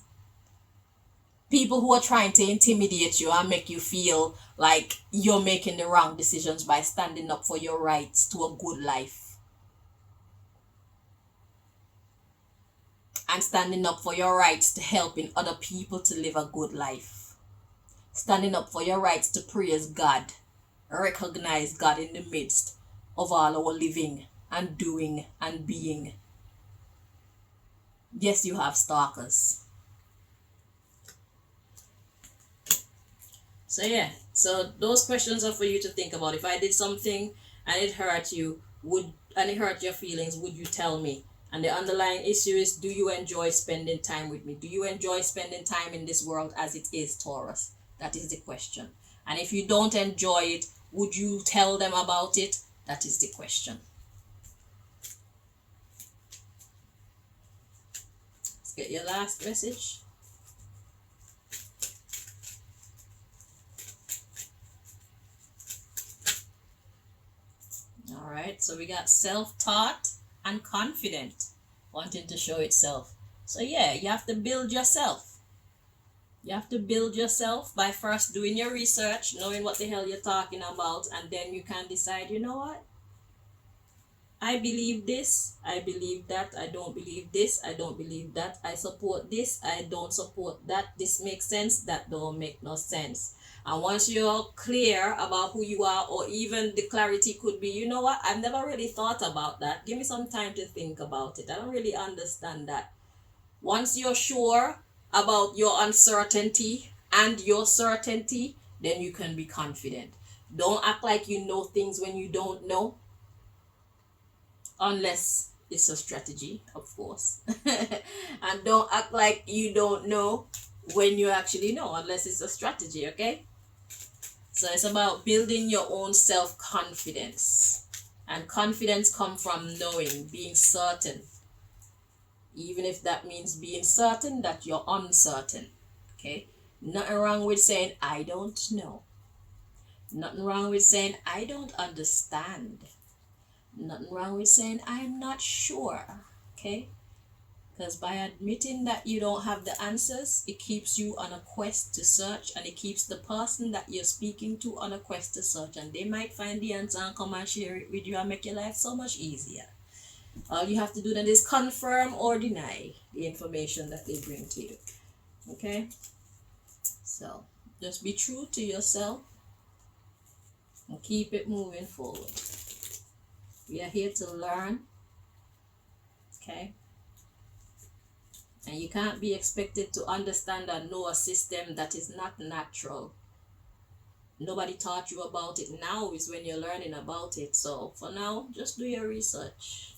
People who are trying to intimidate you and make you feel like you're making the wrong decisions by standing up for your rights to a good life. And standing up for your rights to helping other people to live a good life. Standing up for your rights to praise God. Recognize God in the midst of all our living and doing and being. Yes, you have stalkers. So yeah, so those questions are for you to think about. If I did something and it hurt you, and it hurt your feelings, would you tell me? And the underlying issue is, do you enjoy spending time with me? Do you enjoy spending time in this world as it is, Taurus? That is the question. And if you don't enjoy it, would you tell them about it? That is the question. Let's get your last message. All right, so we got self-taught and confident, wanting to show itself. So yeah, you have to build yourself. You have to build yourself by first doing your research, knowing what the hell you're talking about, and then you can decide, you know what? I believe this, I believe that, I don't believe this, I don't believe that, I support this, I don't support that, this makes sense, that don't make no sense. And once you're clear about who you are, or even the clarity could be, you know what, I've never really thought about that. Give me some time to think about it. I don't really understand that. Once you're sure about your uncertainty and your certainty, then you can be confident. Don't act like you know things when you don't know. Unless it's a strategy, of course. And don't act like you don't know when you actually know, unless it's a strategy, okay? So it's about building your own self-confidence. And confidence comes from knowing, being certain. Even if that means being certain that you're uncertain. Okay? Nothing wrong with saying, I don't know. Nothing wrong with saying, I don't understand. Nothing wrong with saying, I'm not sure. Okay? Because by admitting that you don't have the answers, it keeps you on a quest to search, and it keeps the person that you're speaking to on a quest to search, and they might find the answer and come and share it with you and make your life so much easier. All you have to do then is confirm or deny the information that they bring to you. Okay? So, just be true to yourself and keep it moving forward. We are here to learn. Okay? And you can't be expected to understand and know a system that is not natural. Nobody taught you about it. Now is when you're learning about it. So for now, just do your research.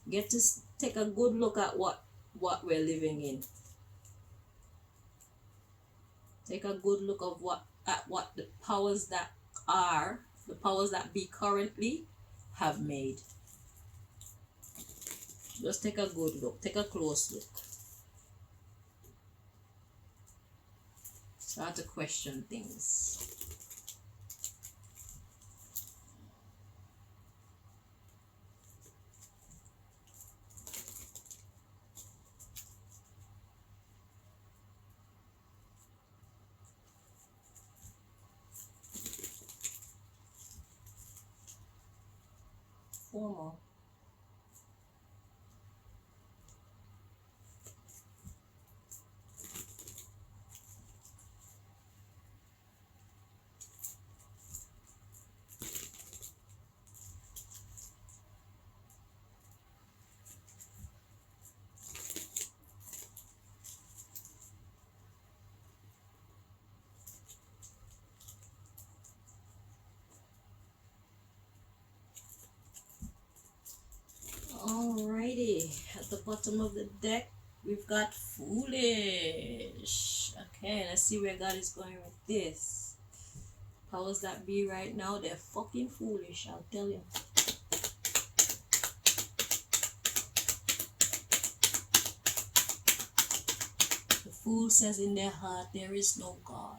Get to take a good look at what we're living in. Take a good look at what the powers that are the powers that be currently have made. Just take a good look, take a close look. Start to question things. Four more. Alrighty, at the bottom of the deck, we've got foolish. Okay, let's see where God is going with this. Powers that be right now, they're fucking foolish, I'll tell you. The fool says in their heart, there is no God.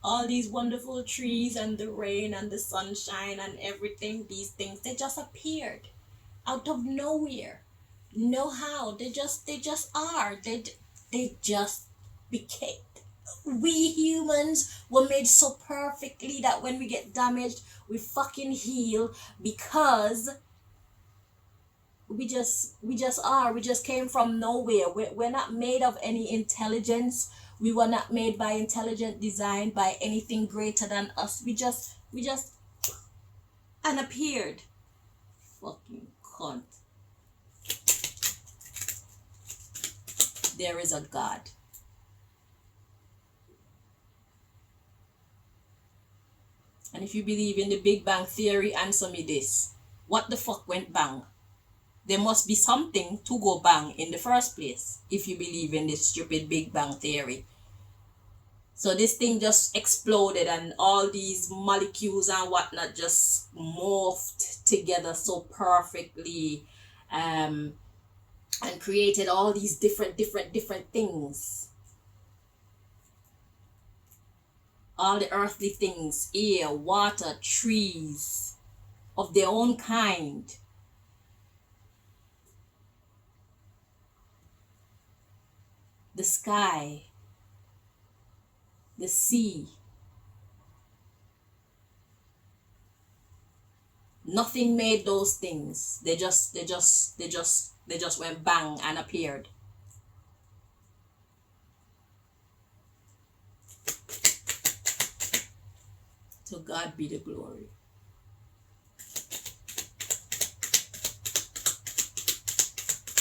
All these wonderful trees and the rain and the sunshine and everything, these things, they just appeared out of nowhere. No how. They just are. They just became. We humans were made so perfectly that when we get damaged, we fucking heal because we just are. We just came from nowhere. We're not made of any intelligence. We were not made by intelligent design, by anything greater than us. We just and appeared. Fucking cunt. There is a God. And if you believe in the Big Bang Theory, answer me this. What the fuck went bang? There must be something to go bang in the first place if you believe in this stupid Big Bang Theory. So this thing just exploded and all these molecules and whatnot just morphed together so perfectly and created all these different things. All the earthly things, air, water, trees of their own kind. The sky, the sea. Nothing made those things. They just went bang and appeared. To God be the glory.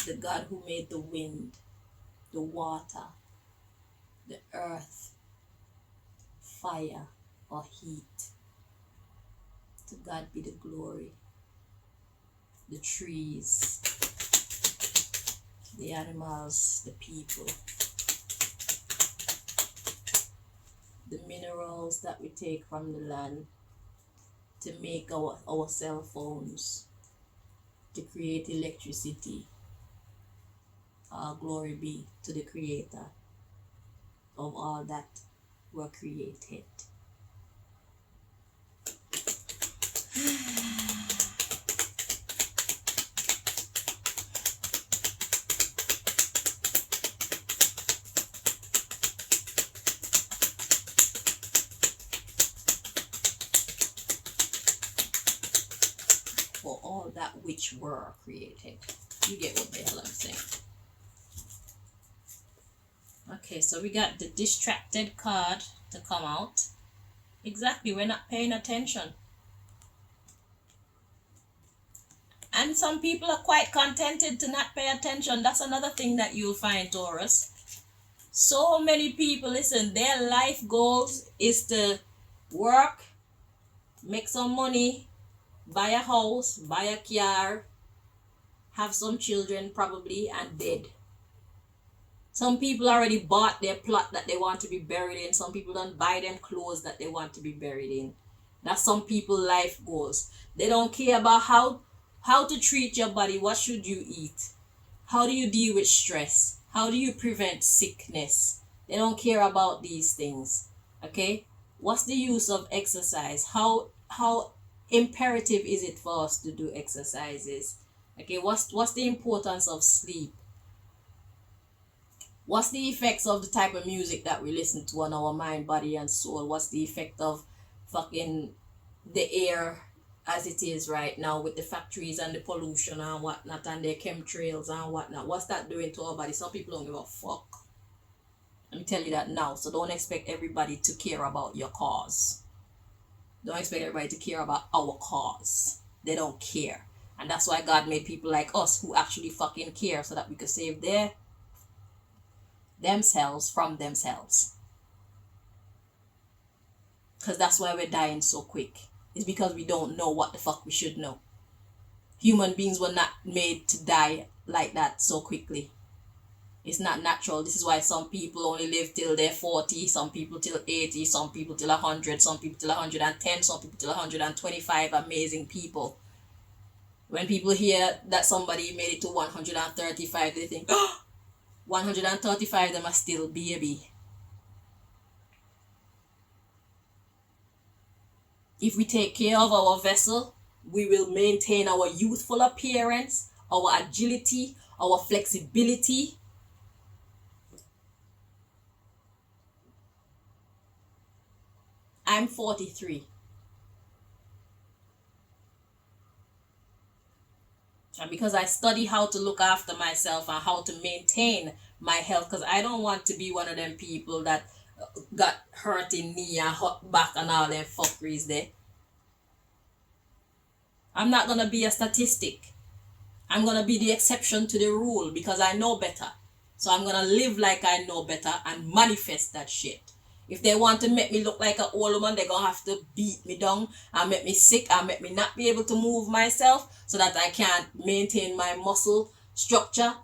The God who made the wind, the water, the earth, fire or heat. To God be the glory. The trees, the animals, the people, the minerals that we take from the land to make our cell phones, to create electricity. All glory be to the Creator of all that were created. For all that which were created. You get what the hell I'm saying. Okay, so we got the distracted card to come out. Exactly, we're not paying attention. And some people are quite contented to not pay attention. That's another thing that you'll find, Taurus. So many people, listen, their life goals is to work, make some money, buy a house, buy a car, have some children probably, and dead. Some people already bought their plot that they want to be buried in. Some people don't buy them clothes that they want to be buried in. That's some people life goals. They don't care about how to treat your body. What should you eat? How do you deal with stress? How do you prevent sickness? They don't care about these things. Okay? What's the use of exercise? How imperative is it for us to do exercises? Okay, what's the importance of sleep? What's the effects of the type of music that we listen to on our mind, body, and soul? What's the effect of fucking the air as it is right now with the factories and the pollution and whatnot and the chemtrails and whatnot? What's that doing to our body? Some people don't give a fuck. Let me tell you that now. So don't expect everybody to care about your cause. Don't expect everybody to care about our cause. They don't care. And that's why God made people like us who actually fucking care, so that we could save themselves from themselves. Because that's why we're dying so quick. It's because we don't know what the fuck we should know. Human beings were not made to die like that so quickly. It's not natural. This is why some people only live till they're 40, some people till 80, some people till 100, some people till 110, some people till 125. Amazing people. When people hear that somebody made it to 135, they think, oh, 135 them are still baby. If we take care of our vessel, we will maintain our youthful appearance, our agility, our flexibility. I'm 43. And because I study how to look after myself and how to maintain my health, because I don't want to be one of them people that got hurt in knee and hurt back and all them fuckeries there. I'm not going to be a statistic. I'm going to be the exception to the rule because I know better. So I'm going to live like I know better and manifest that shit. If they want to make me look like an old woman, they're going to have to beat me down and make me sick and make me not be able to move myself so that I can't maintain my muscle structure,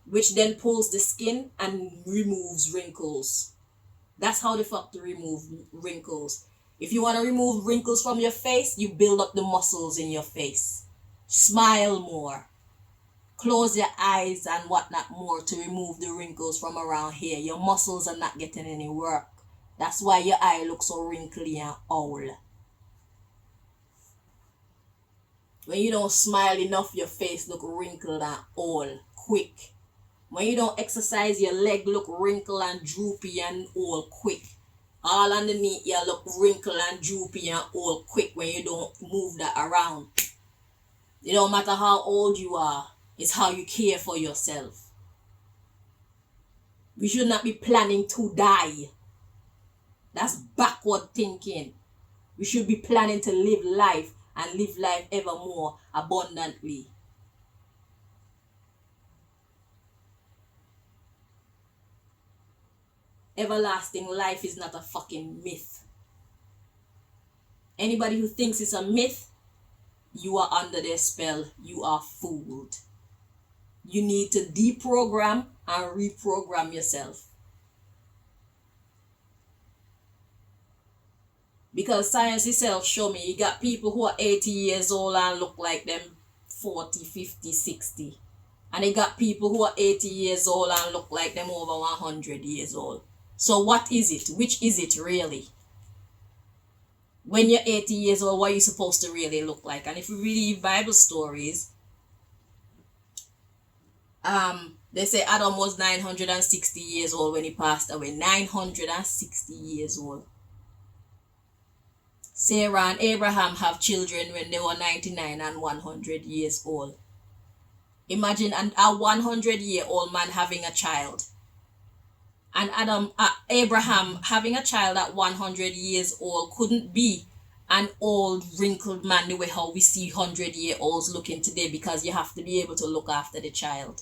which then pulls the skin and removes wrinkles. That's how the fuck to remove wrinkles. If you want to remove wrinkles from your face, you build up the muscles in your face. Smile more. Close your eyes and whatnot more to remove the wrinkles from around here. Your muscles are not getting any work. That's why your eye looks so wrinkly and old. When you don't smile enough, your face look wrinkled and old quick. When you don't exercise, your leg look wrinkled and droopy and old quick. All underneath you look wrinkled and droopy and old quick when you don't move that around. It don't matter how old you are. It's how you care for yourself. We should not be planning to die. That's backward thinking. We should be planning to live life and live life ever more abundantly. Everlasting life is not a fucking myth. Anybody who thinks it's a myth, you are under their spell. You are fooled. You need to deprogram and reprogram yourself. Because science itself show me you got people who are 80 years old and look like them 40, 50, 60. And they got people who are 80 years old and look like them over 100 years old. So what is it? Which is it really? When you're 80 years old, what are you supposed to really look like? And if you read Bible stories, they say Adam was 960 years old when he passed away. 960 years old. Sarah and Abraham have children when they were 99 and 100 years old. Imagine a 100-year-old man having a child. And Abraham having a child at 100 years old couldn't be an old wrinkled man the way how we see 100-year-olds looking today, because you have to be able to look after the child.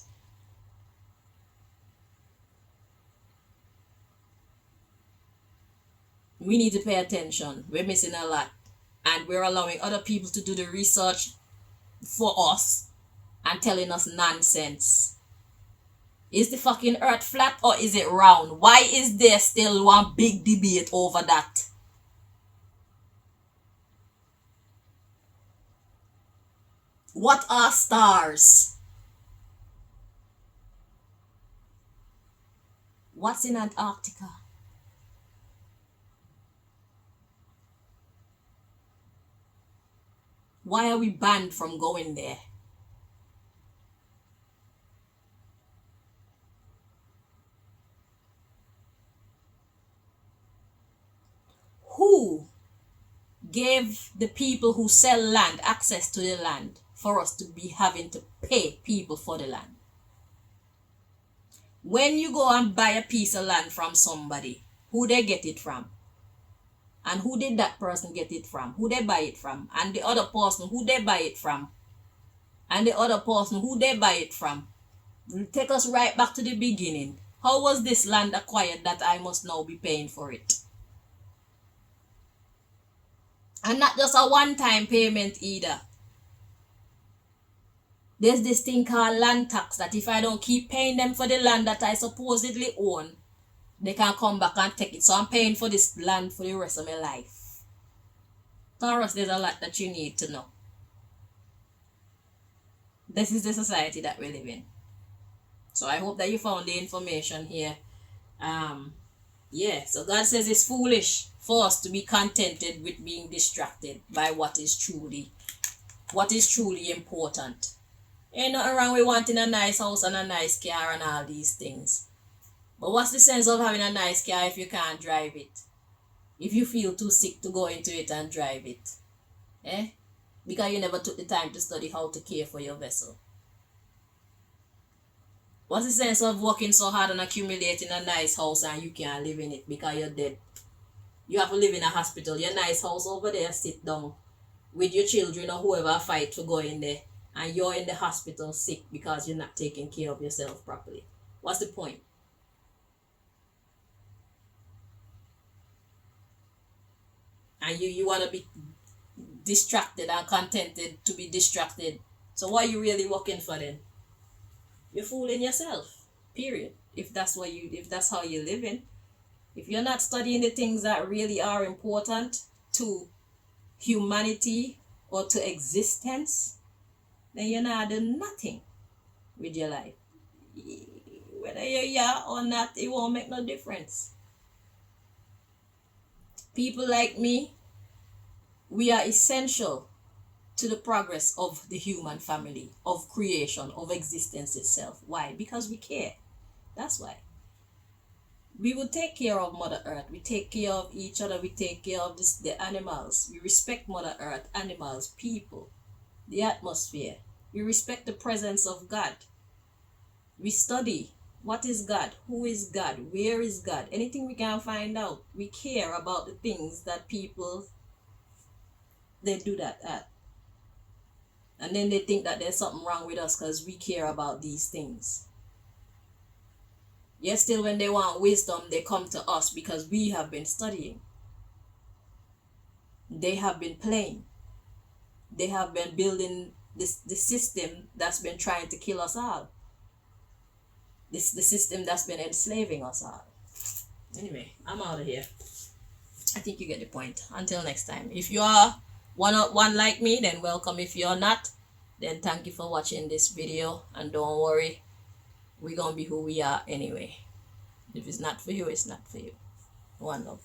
We need to pay attention. We're missing a lot. And we're allowing other people to do the research for us and telling us nonsense. Is the fucking earth flat or is it round? Why is there still one big debate over that? What are stars? What's in Antarctica? Why are we banned from going there? Who gave the people who sell land access to the land for us to be having to pay people for the land? When you go and buy a piece of land from somebody, who they get it from? And who did that person get it from? Who they buy it from? And the other person, who they buy it from? And the other person, who they buy it from? Take us right back to the beginning. How was this land acquired that I must now be paying for it? And not just a one-time payment either. There's this thing called land tax that if I don't keep paying them for the land that I supposedly own, they can come back and take it. So I'm paying for this land for the rest of my life. Taurus, there's a lot that you need to know. This is the society that we live in. So I hope that you found the information here. So God says it's foolish for us to be contented with being distracted by what is truly important. Ain't nothing wrong with wanting a nice house and a nice car and all these things. But what's the sense of having a nice car if you can't drive it? If you feel too sick to go into it and drive it? Because you never took the time to study how to care for your vessel. What's the sense of working so hard and accumulating a nice house and you can't live in it because you're dead? You have to live in a hospital. Your nice house over there, sit down with your children or whoever fight to go in there, and you're in the hospital sick because you're not taking care of yourself properly. What's the point? And you want to be distracted and contented to be distracted. So what are you really working for then? You're fooling yourself. Period. If that's how you're living. If you're not studying the things that really are important to humanity or to existence, then you're not doing nothing with your life. Whether you're yeah or not, it won't make no difference. People like me, we are essential to the progress of the human family, of creation, of existence itself. Why? Because we care. That's why. We will take care of Mother Earth. We take care of each other. We take care of the animals. We respect Mother Earth, animals, people, the atmosphere. We respect the presence of God. We study what is God, who is God, where is God. Anything we can find out. We care about the things that people, they do that at. And then they think that there's something wrong with us because we care about these things. Yet still when they want wisdom, they come to us because we have been studying. They have been playing. They have been building the system that's been trying to kill us all. The system that's been enslaving us all. Anyway, I'm out of here. I think you get the point. Until next time. If you are one like me, then welcome. If you're not, then thank you for watching this video. And don't worry, we're gonna be who we are anyway. If it's not for you, it's not for you. One love.